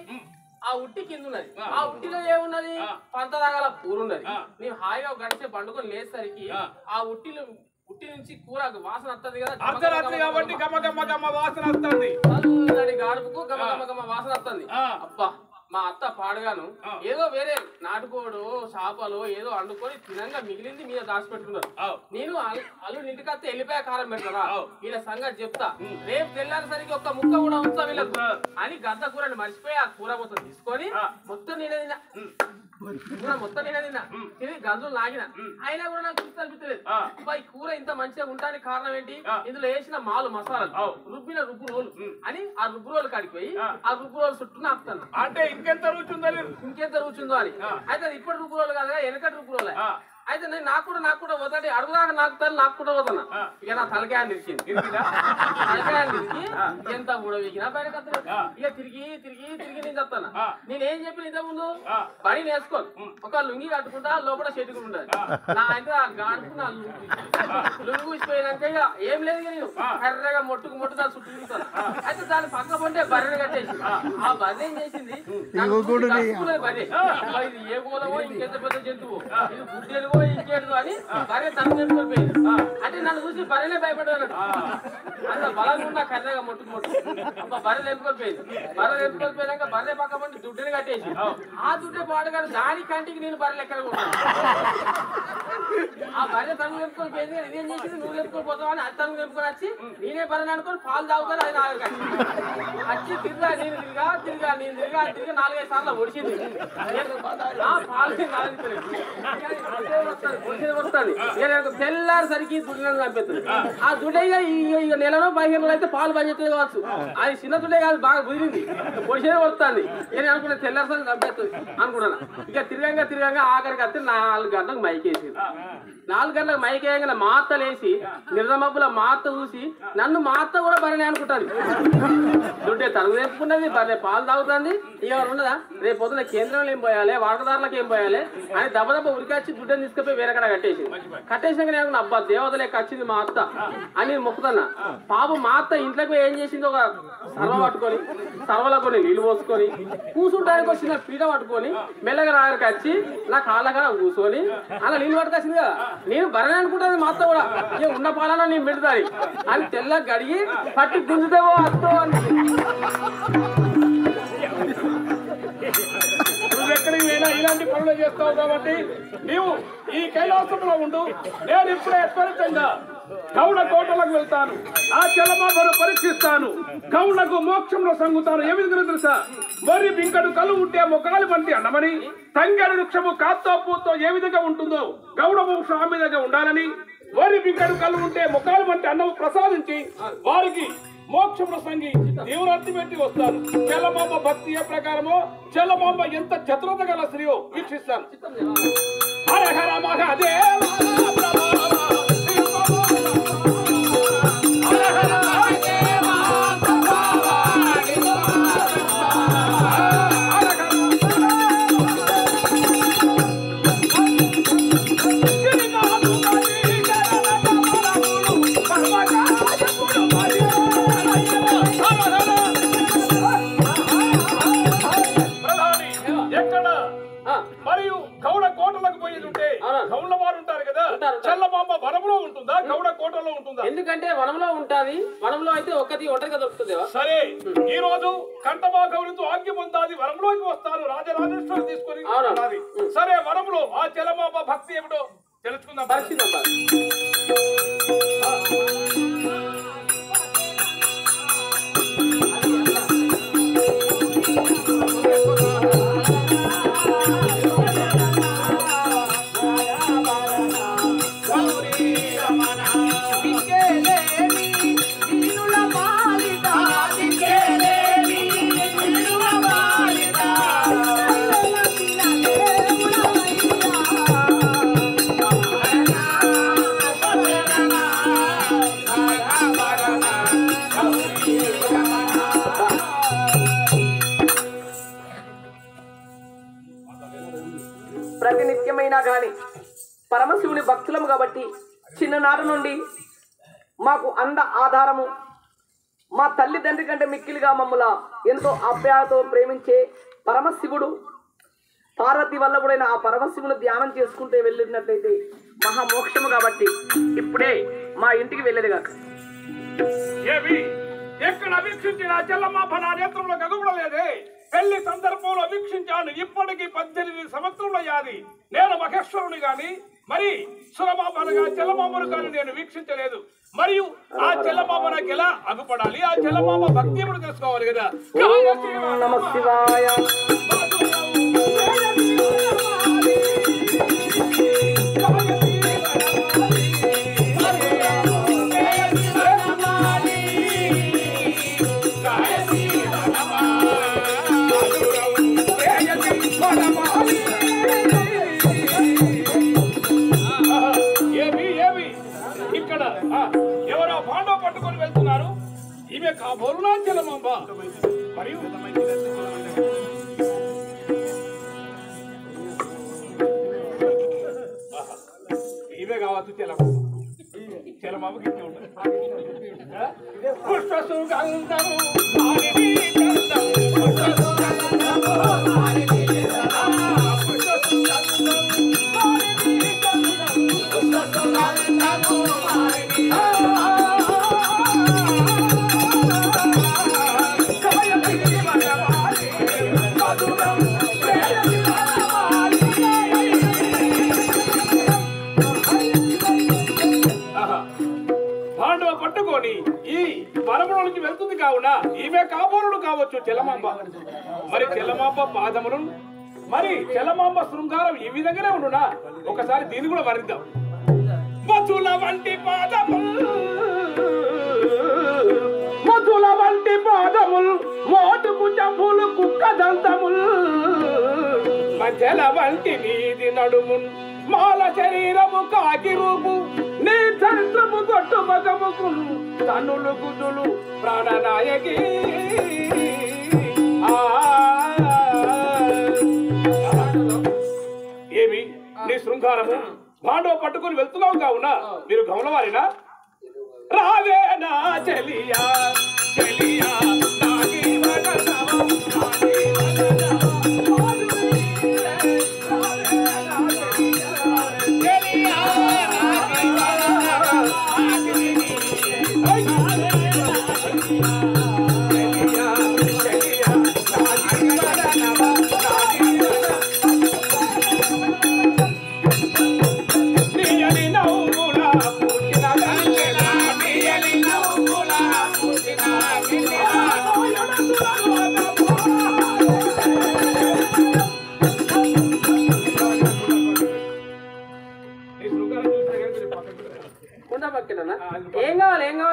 Speaker 2: ఆ ఉట్టి కింద ఉన్నది ఆ ఉట్టిలో ఏమున్నది పంతదాగాల పూరు ఉన్నది నేను హాయిగా గడిచే పండుకొని లేసరికి ఆ ఉట్టి నుంచి కూర వాసన వస్తుంది కదా గాడుపుకు గమ గమ గమ వాసన వస్తుంది అబ్బా మా అత్త పాడగాను ఏదో వేరే నాటుకోడు చేపలు ఏదో వండుకొని తినంగా మిగిలింది మీద దాచిపెట్టుకున్నారు నేను అల్లుడి ఇంటికి వస్తే వెళ్ళిపోయా కారం పెడతారా వీళ్ళ సంగతి చెప్తా రేపు తెల్లారిసరికి ఒక్క ముక్క కూడా ఉంచా వీళ్ళకు అని గద్ద కూరని మర్చిపోయి ఆ కూర మొత్తం తీసుకొని మొత్తం నేనే తిన్నా కూర మొత్తం నేనే తిన్నా తిని గంజులు లాగిన అయినా కూడా నాకు గుర్తు అనిపించలేదు ఈ కూర ఇంత మంచిగా ఉండడానికి కారణం ఏంటి ఇందులో వేసిన మాలు మసాలాలు రుబ్బిన రుబ్బు రోలు అని ఆ రుబ్బు రోలు కాడికి పోయి ఆ రుబ్బు రోలు చుట్టూ నాపుతాను
Speaker 4: అంటే ఇంకెంత
Speaker 2: రుచి ఉందో అని అయితే ఇప్పుడు రుబ్బు రోలు కాదు వెనకటి రుబ్బు రోలే అయితే నేను నాకు కూడా పోతాడు అడుగుదాకా నాకుతాను నాకు కూడా పోతాను ఇక నా తలకాయని ఇరికింది తలకాయని ఇరికి ఎంత కూడా వీకినా బయటకు ఇక తిరిగి తిరిగి తిరిగి నేను చెప్తాను నేనేం చెప్పిన ఇంత ముందు పని నేర్చుకోను ఒక లుంగి కట్టుకుంటా లోపల చెట్టుకు ఉండదు నా అయితే ఆ గాడుకు నా లుంగి ఊసిపోయినాక ఇక ఏం లేదు నేను కర్రగా మొట్టుకు దాన్ని చుట్టూ తిరుగుతాను అయితే దాన్ని పక్క పొంటే బర్రెని కట్టేసి ఆ బర్రె ఏం చేసింది బర్రె ఇది ఏ మూలమో ఇంకెంత పెద్ద జంతువు ఇది గుడ్డెలుగో ఇంకేడు అని బర్రె తను నేర్చుకోపోయింది అంటే నన్ను చూసి బర్రెనే భయపడ్డాడు అంత బలంగా ఉన్న కర్రగా మొట్టుకు అబ్బా బర్రెలు ఎంపుకోపోయింది బర్రెలు ఎంపుకోపోయినాక బర్రె పక్క పండి దుడ్డుని కట్టేసి ఆ దుడ్డే పాడుగాడు దాని కంటికి నేను బర్రెలు ఎక్కడ ఆ బర్రె తను ఎంపుకోపోయింది ఇదేం చేసింది నువ్వు ఎంపుకోపోతావు అని అది తను ఎంపుకొని వచ్చి నేనే బర్రెని అనుకొని పాలు తాగుతాను అది నాకు వచ్చి తిరిగా నేను తిరిగా 4-5 సార్లు ఒడిచింది పాలు తెల్లారిసరికి దుడ్లను చంపేస్తుంది ఆ దుడ్డ ఇక నెలలో 15 రోజులు అయితే పాలు పనిచేస్తుంది కావచ్చు అది చిన్న దుడ్డే కాదు బాగా కుదిరింది పొడిచేది వస్తుంది నేను అనుకున్నా తెల్లారిసరికి చంపేస్తుంది అనుకున్నాను ఇక తిరగంగా ఆఖరికి వస్తే 4 గంటలకు మైకేసింది 4 గంటలకు మైకేయంగా మా అత్త లేచి నిర్దమబ్బుల మా అత్త చూసి నన్ను మా అత్త కూడా బర్రెనే అనుకుంటుంది దుడ్డే తనకు తెప్పుకున్నది బర్రె పాలు తాగుతుంది ఇక ఉన్నదా రేపు పొద్దున కేంద్రంలో ఏం పోయాలి వాటదారులకు ఏం పోయాలి అని దెబ్బ ఉరికొచ్చి దుడ్డని తీసుకుపోయి వేరే కడ కట్టేసినాక నేను అబ్బా దేవత లెక్క వచ్చింది మా అత్త అని మొక్కుతున్నా పాపం మా అత్త ఇంట్లోకి ఏం చేసింది ఒక సర్వ పట్టుకొని సర్వలో కొన్ని నీళ్ళు పోసుకొని కూర్చుంటానికి వచ్చిన పీట పట్టుకొని మెల్లగా రాగరికి వచ్చి నా కాళ్ళగా కూర్చొని అలా నీళ్ళు పట్టుకొచ్చింది కదా నేను బర్రెని అనుకుంటుంది మా అత్త కూడా ఇక ఉన్న పాలన నేను పెడతాను అని తెల్ల గడిగి పట్టి దించుతావో అత్తో అని
Speaker 4: ఎక్కడికి పోయినా ఇలాంటి పనులు చేస్తావు కాబట్టి నీవు ఈ కైలాసంలో ఉండు నేను ఇప్పుడే త్వరితంగా గౌడ కోటలకు వెళ్తాను ఆ జలమాలను పరీక్షిస్తాను గౌడకు మోక్షంలో సంగుతాను ఏ విధంగా తెలుసా మరి బింకడు కలు ఉంటే మొక్కలు వంటి అన్నమని తంగేడు వృక్షము కాత్తో పూతో ఏ విధంగా ఉంటుందో గౌడ మోక్షం ఆ విధంగా ఉండాలని వరి బిగ్గడు కళ్ళు ఉంటే ముఖాలు వంటి అన్నం ప్రసాదించి వారికి మోక్ష ప్రసంగి తీవ్రత్తి పెట్టి వస్తారు. చెల్లమాంబ భక్తి ప్రకారమో చెల్లమాంబ ఎంత చతురత గల స్త్రీయో వీక్షిస్తాను. హర హర మహాదేవ మరియు గౌడ కోటలకు పోయేది గౌడ వారు ఉంటారు కదా, చెల్లమాంబ వనంలో ఉంటుందా గౌడ కోటలో ఉంటుందా?
Speaker 2: ఎందుకంటే వనంలో ఉంటది. వనంలో అయితే ఒంటరిగా దొరుకుతుంది. సరే,
Speaker 4: ఈ రోజు కంటమా గౌరితో ఆజ్ఞ పొందాది వనంలోకి వస్తారు. రాజరాజేశ్వరి తీసుకొని సరే వనంలో ఆ చెల్లమాంబ భక్తి ఏమిటో తెలుసుకుందాం.
Speaker 2: పరిశీలిద్దాం.
Speaker 1: ప్రతినిత్యమైనా గాని పరమశివుని భక్తులము కాబట్టి చిన్ననాటి నుండి మాకు అంద ఆధారము మా తల్లిదండ్రి కంటే మిక్కిలిగా మమ్మల్ని ఎంతో ఆప్యాయతో ప్రేమించే పరమశివుడు పార్వతి వల్లభుడైన ఆ పరమశివుని ధ్యానం చేసుకుంటే వెళ్ళినట్లయితే మహామోక్షము కాబట్టి ఇప్పుడే మా ఇంటికి వెళ్ళేదిగా.
Speaker 4: ఎక్కడ వీక్షించిన చెల్లమాంబ నా నేత్రంలో గగుబడలేదే. పెళ్లి సందర్భంలో వీక్షించాను. ఇప్పటికి 18 సంవత్సరంలో యాది నేను మహేశ్వరుని గాని మరి సురమాంబను చెల్లమాంబను కానీ నేను వీక్షించలేదు. మరియు ఆ చెల్లమాంబ నాకు ఎలా అగుపడాలి, ఆ చెల్లమాంబ భక్తి ఏమిటో తెలుసుకోవాలి కదా.
Speaker 1: నమ శివాయ.
Speaker 4: ఇక్కడ ఎవరో పాండవ పట్టుకొని వెళ్తున్నారు. ఈమె కాబోలునా చెల్లమాంబ. మరియు ఈమె కావచ్చు చెల్లమాంబ. చెల్లమాంబకి ఇట్లా ఉంటుంది. పాండవ పట్టుకొని ఈ వనములోనికి వెళ్తుంది కావున ఈమె కాబోలుడు కావచ్చు చెల్లమాంబ. మరి చెల్లమాంబ పాదములు మరి చెల్లమాంబ శృంగారం ఈ విధంగానే ఉండునా? ఒకసారి దీన్ని కూడా వరిద్దాం. మధుల వంటి పాదములు, మధుల వంటి పాదములు, మోటుకు జంపులు కుక్క దంతములు, మధ్యల వంటి నీది నడుము, మాల శరీరము కాకి రూపు, నీ చరిత్రము కొట్టు మగముకు తనులు గుదులు ప్రాణనాయకి. ఏమి నీ శృంగారము? పాండవ పట్టుకుని వెళ్తున్నావు కావున మీరు గమనవారినా? రావే నా చెలియా చెలియా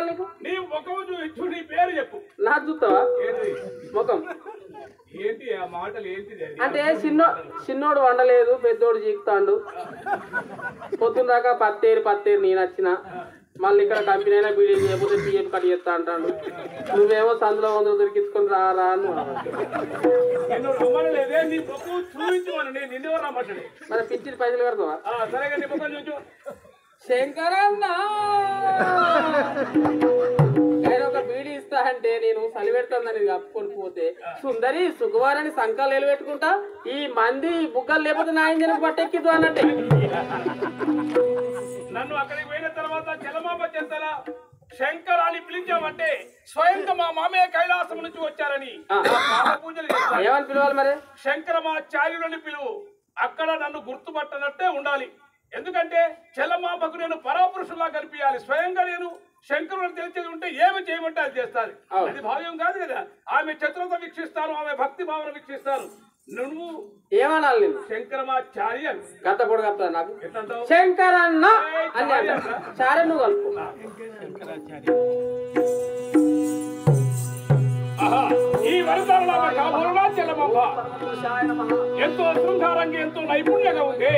Speaker 2: కావాలి నీకు?
Speaker 4: నీ ముఖం చూపించు, నీ పేరు చెప్పు.
Speaker 2: నా చూస్తావా ముఖం?
Speaker 4: ఏంటి ఆ మాటలు ఏంటిది?
Speaker 2: అంటే చిన్నోడు వండలేదు, పెద్దోడు జీకుతాండు. పొద్దున్న దాకా పత్తేరు నేను వచ్చిన, మళ్ళీ ఇక్కడ కంపెనీ అయినా బీడీ చేయకపోతే పిఎఫ్ కట్ చేస్తా అంటాడు. నువ్వేమో సందులో 100 దొరికించుకొని రారా అని. మరి పిచ్చి పైసలు కడతావా? శంకరన్న నేను ఒక బీడీ ఇస్తా అంటే నేను చలి పెడతానని కప్పుకొని పోతే సుందరి సుఖవారని సంకాలు నిలబెట్టుకుంటా, ఈ మంది బుగ్గలు లేకపోతే నా ఇంజన్ పట్టెక్కిద్దు అన్నట్టే.
Speaker 4: నన్ను అక్కడికి పోయిన తర్వాత జలమాప చేస్తారా శంకర్ అని పిలిచామంటే స్వయంగా మా మామయ్య కైలాసం నుంచి వచ్చారని పూజలు చేస్తారు.
Speaker 2: ఏమని పిలవాలి మరి?
Speaker 4: శంకరమాచార్యులని పిలువు. అక్కడ నన్ను గుర్తుపట్టనట్టే ఉండాలి. ఎందుకంటే చెల్లమాపకు నేను పరాపురుషులా కనిపించాలి. స్వయంగా నేను శంకరుని తెలిసేది ఉంటే ఏమి చేయమంటే అది చేస్తాను. అది భావ్యం కాదు కదా. ఆమె చతురత వీక్షిస్తాను, ఆమె భక్తి భావన వీక్షిస్తాను. నువ్వు
Speaker 2: ఏమనాలి? నేను
Speaker 4: శంకరమాచార్య
Speaker 2: గత పొడి కలుపుతా నాకు.
Speaker 4: ఎట్లంటావు?
Speaker 2: శంకరన్న అని చారే నువ్వు కలుపు.
Speaker 4: ఈ వరదాన కాబోలునా చెల్లమ్మ ఎంతో శృంగారంగా ఎంతో నైపుణ్యంగా ఉంది.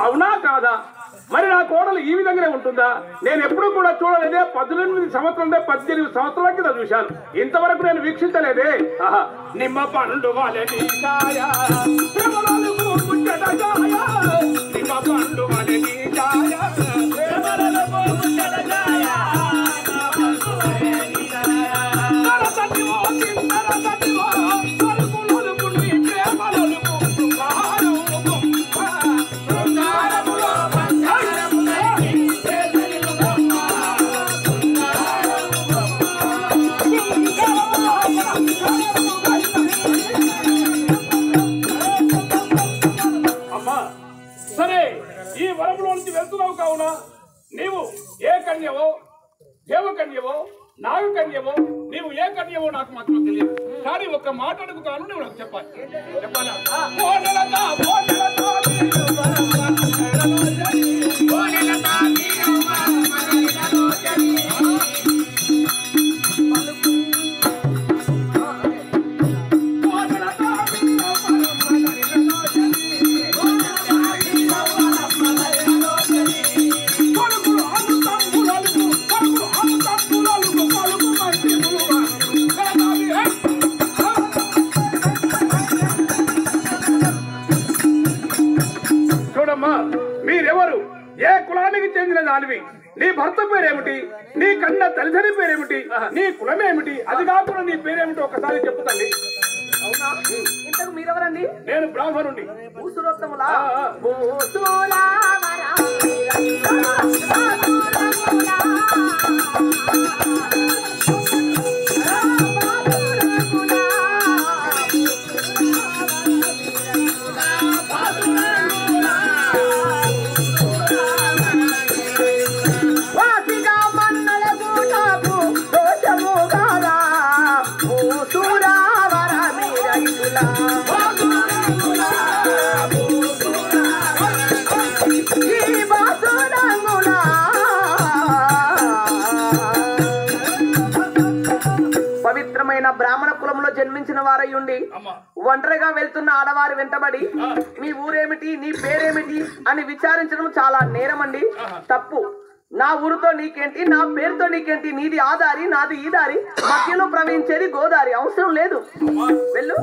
Speaker 4: అవునా కాదా? మరి నా కోడలు ఈ విధంగానే ఉంటుందా? నేను ఎప్పుడు కూడా చూడలేదే. 18 సంవత్సరాలు 18 సంవత్సరాల కింద చూశాను. ఇంతవరకు నేను వీక్షించలేదే. నిమ్మ పండు వాలని ఛాయ, నిమ్మ పండు వాలని ఛాయ, నీవు ఏ కన్యవో దేవకన్యవో నాగకన్యవో నీవు ఏ కన్యవో నాకు మాత్రం తెలియదు. కానీ ఒక్క మాట అడుగుతాను, నువ్వు నాకు చెప్పాలి. చెప్పాలా? మీరెవరు? ఏ కులానికి చెందిన దానివి? నీ భర్త పేరేమిటి? నీ కన్న తల్లిదండ్రి పేరేమిటి? నీ కులమేమిటి? అది కాకుండా నీ పేరేమిటి ఒక్కసారి చెప్పుతండి.
Speaker 1: అవునా? ఇంతకు మీరెవరండి?
Speaker 4: నేను బ్రాహ్మణుడి.
Speaker 1: భూసురోత్తములా? పవిత్రమైన బ్రాహ్మణ కులంలో జన్మించిన వారయ్యుండి ఒంటరిగా వెళ్తున్న ఆడవారి వెంటబడి మీ ఊరేమిటి, నీ పేరేమిటి అని విచారించడం చాలా నేరమండి, తప్పు. నా ఊరితో నీకేంటి, నా పేరుతో నీకేంటి? నీది ఆ దారి, నాది ఈ దారి, మధ్యలో ప్రవహించేది గోదారి. అవసరం లేదు, వెళ్ళు.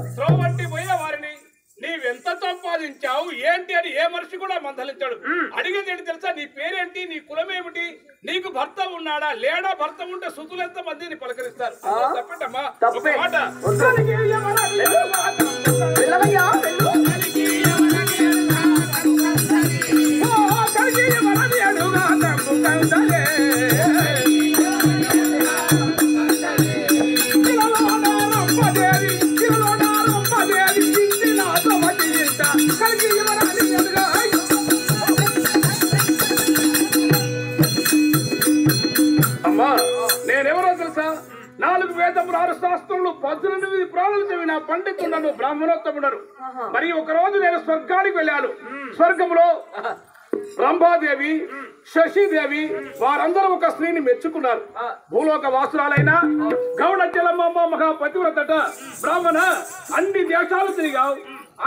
Speaker 4: నీవెంత సంపాదించావు ఏంటి అని ఏ మనిషి కూడా మందలించాడు. అడిగేది ఏంటి తెలుసా? నీ పేరేంటి, నీ కులమేమిటి, నీకు భర్త ఉన్నాడా లేడా, భర్త ఉంటే సుతులు ఎంత మందిని పలకరిస్తారు. తప్పటమ్మా ఒక మాట. అమ్మా నేనెవరో తెలుసా? 4 వేదములు 6 శాస్త్రములు 18 ప్రాణులు చదివిన పండితుడను బ్రాహ్మణోత్తముడను. మరి ఒక రోజు నేను స్వర్గానికి వెళ్ళాను. స్వర్గంలో రంభాదేవి, శశిదేవి వారందరూ ఒక స్త్రీని మెచ్చుకున్నారు. భూలోక వాసురాలైన గౌడ చెల్లమ్మ మహాపతివ్రతట బ్రాహ్మణ, అన్ని దేశాలు తిరిగావు,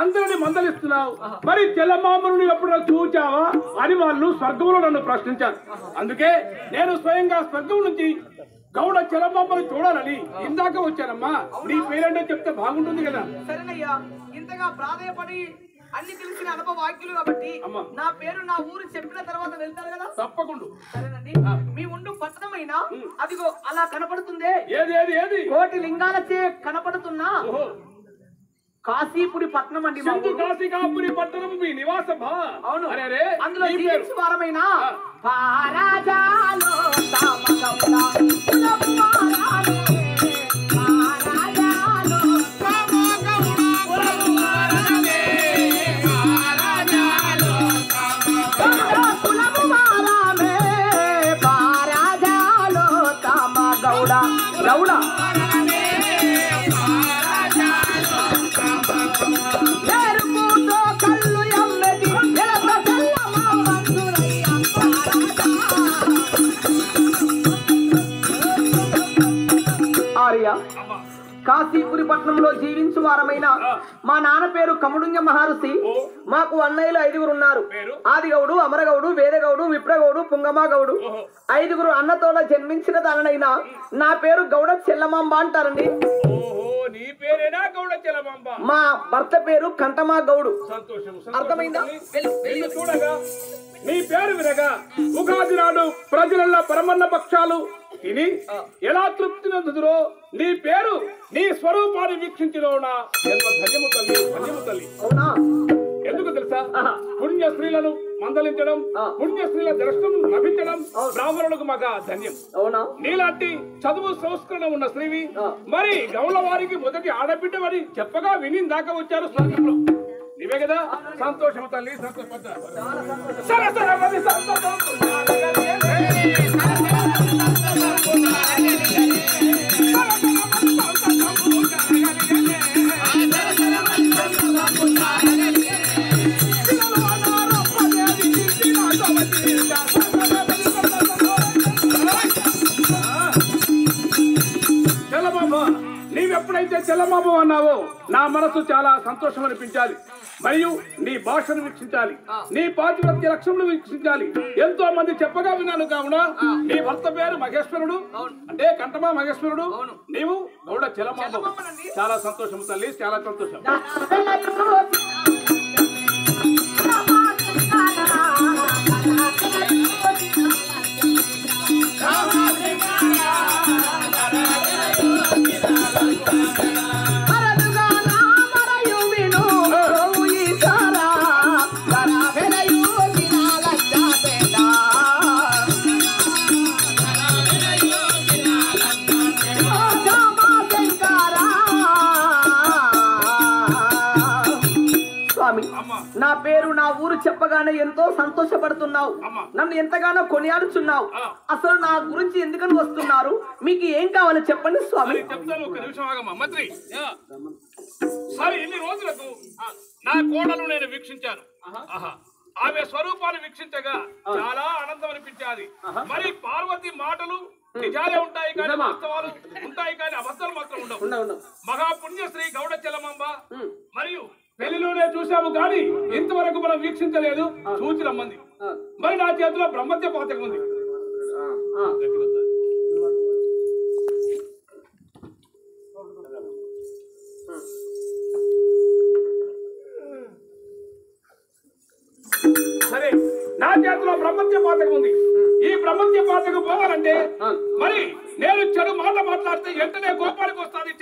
Speaker 4: అందరిని మందలిస్తున్నావు, మరి చెల్లమామను ఎప్పుడు చూచావా అని వాళ్ళు స్వర్గంలో నన్ను ప్రశ్నించారు. అందుకే నేను స్వయంగా స్వర్గం నుంచి గౌడ చెల్లమామను చూడాలని ఇందాక వచ్చానమ్మా. నీ పేరేంటో చెప్తే బాగుంటుంది కదా.
Speaker 1: సరేనయ్యా, ఇంతగా ప్రాధాయపడి అన్ని తెలిసిన అనుభవ వాక్యులు కాబట్టి నా పేరు నా ఊరు చెప్పిన తర్వాత వెళ్తారు కదా.
Speaker 4: తప్పకుండా.
Speaker 1: సరేనండి. మీ ఉండు పట్టణమైనా అదిగో అలా కనపడుతుందే,
Speaker 4: ఏది ఏది ఏది?
Speaker 1: కోటి లింగాలచే కనపడుతున్నా కాశీపురి పట్నం అండి.
Speaker 4: కాశీకాపురి పట్టణం మీ నివాసం.
Speaker 1: అవును.
Speaker 4: అరే
Speaker 1: అందులో జీవించు వారమైన పారాజాలో గౌడ గౌడ కాశీపురి పట్నంలో జీవించు వారమైన మా నాన్న పేరు కముడుంగ మహర్షి. మాకు అన్నయ్యలు 5 ఉన్నారు. ఆదిగౌడు, అమరగౌడు, వేదగౌడు, విప్రగౌడు, పుంగమాగౌడు. 5 అన్నతోడ జన్మించిన దానైనా నా పేరు గౌడ చెల్లమాంబ అంటారండి.
Speaker 4: నీ పేరేనా గౌడ చెల్లమాంబ?
Speaker 1: మా భర్త పేరు కంటమా గౌడు.
Speaker 4: సంతోషం.
Speaker 1: అర్థమైందా?
Speaker 4: చూడగా నీ పేరు వినగా ఉగాది నాడు ప్రజల పరమన్న పక్షాలు తిని ఎలా తృప్తి నందుదురో నీ పేరు నీ స్వరూపాన్ని వీక్షించినోనా జన్మ ధన్యము తల్లి, ధన్యము తల్లి.
Speaker 1: అవునా?
Speaker 4: ఎందుకు తెలుసా? పుణ్య స్త్రీలను మందలించడం, పుణ్య స్త్రీల దర్శనం లభించడం బ్రాహ్మణులకు మగ ధన్యం.
Speaker 1: అవునా?
Speaker 4: నీలాంటి చదువు సంస్కరణ ఉన్న స్త్రీవి మరి గౌళ్ళ వారికి మొదటి ఆడబిడ్డవని చెప్పగా విని దాకా వచ్చారు స్వర్గంలో. నీవే కదా? సంతోషం తల్లి, సంతోషపడ్డా. చెల్లమామ, నీవెప్పుడైతే చెల్లమామ అన్నావో నా మనసు చాలా సంతోషం అనిపించాలి. మరియు నీ భాషను వీక్షించాలి, నీ పాతివ్రత్య లక్ష్యములు వీక్షించాలి. ఎంతో మంది చెప్పగా విన్నాను కావున నీ భర్త పేరు మహేశ్వరుడు, అంటే కంటమా మహేశ్వరుడు, నీవు గౌడ చెల్లమామ. చాలా సంతోషం తల్లి, చాలా సంతోషం.
Speaker 1: నా పేరు నా ఊరు చెప్పగానే ఎంతో సంతోషపడుతున్నావు, నన్ను ఎంతగానో కొనియాడుచున్నావు. అసలు నా గురించి ఎందుకని వస్తున్నారు? మీకు ఏం కావాలో చెప్పండి స్వామి.
Speaker 4: చెప్తాను, ఒక నిమిషం ఆగమ్మా. మంత్రి, సరే ఇన్ని రోజులకు నా కోడలు నేను వీక్షించాను. ఆమె స్వరూపాన్ని వీక్షించగా చాలా ఆనందం అనిపించాలి. మరి పార్వతి మాటలు నిజాలే ఉంటాయి కానీ వాస్తవాలు ఉంటాయి కానీ అబద్ధాలు మాత్రం ఉండవు. మహాపుణ్యశ్రీ గౌడ చెల్లమాంబ మరియు పెళ్లిలోనే చూసాము కానీ ఇంతవరకు మనం వీక్షించలేదు. చూచి రమ్మంది. మరి నా చేతిలో బ్రహ్మత్య పాతకం ఉంది. బ్రహ్మత్య పాతకం ఉంది. ఈ బ్రహ్మత్య పాతకు పోవాలంటే మరి నేను చెడు మాట మాట్లాడితే వెంటనే కోపానికి వస్తుంది.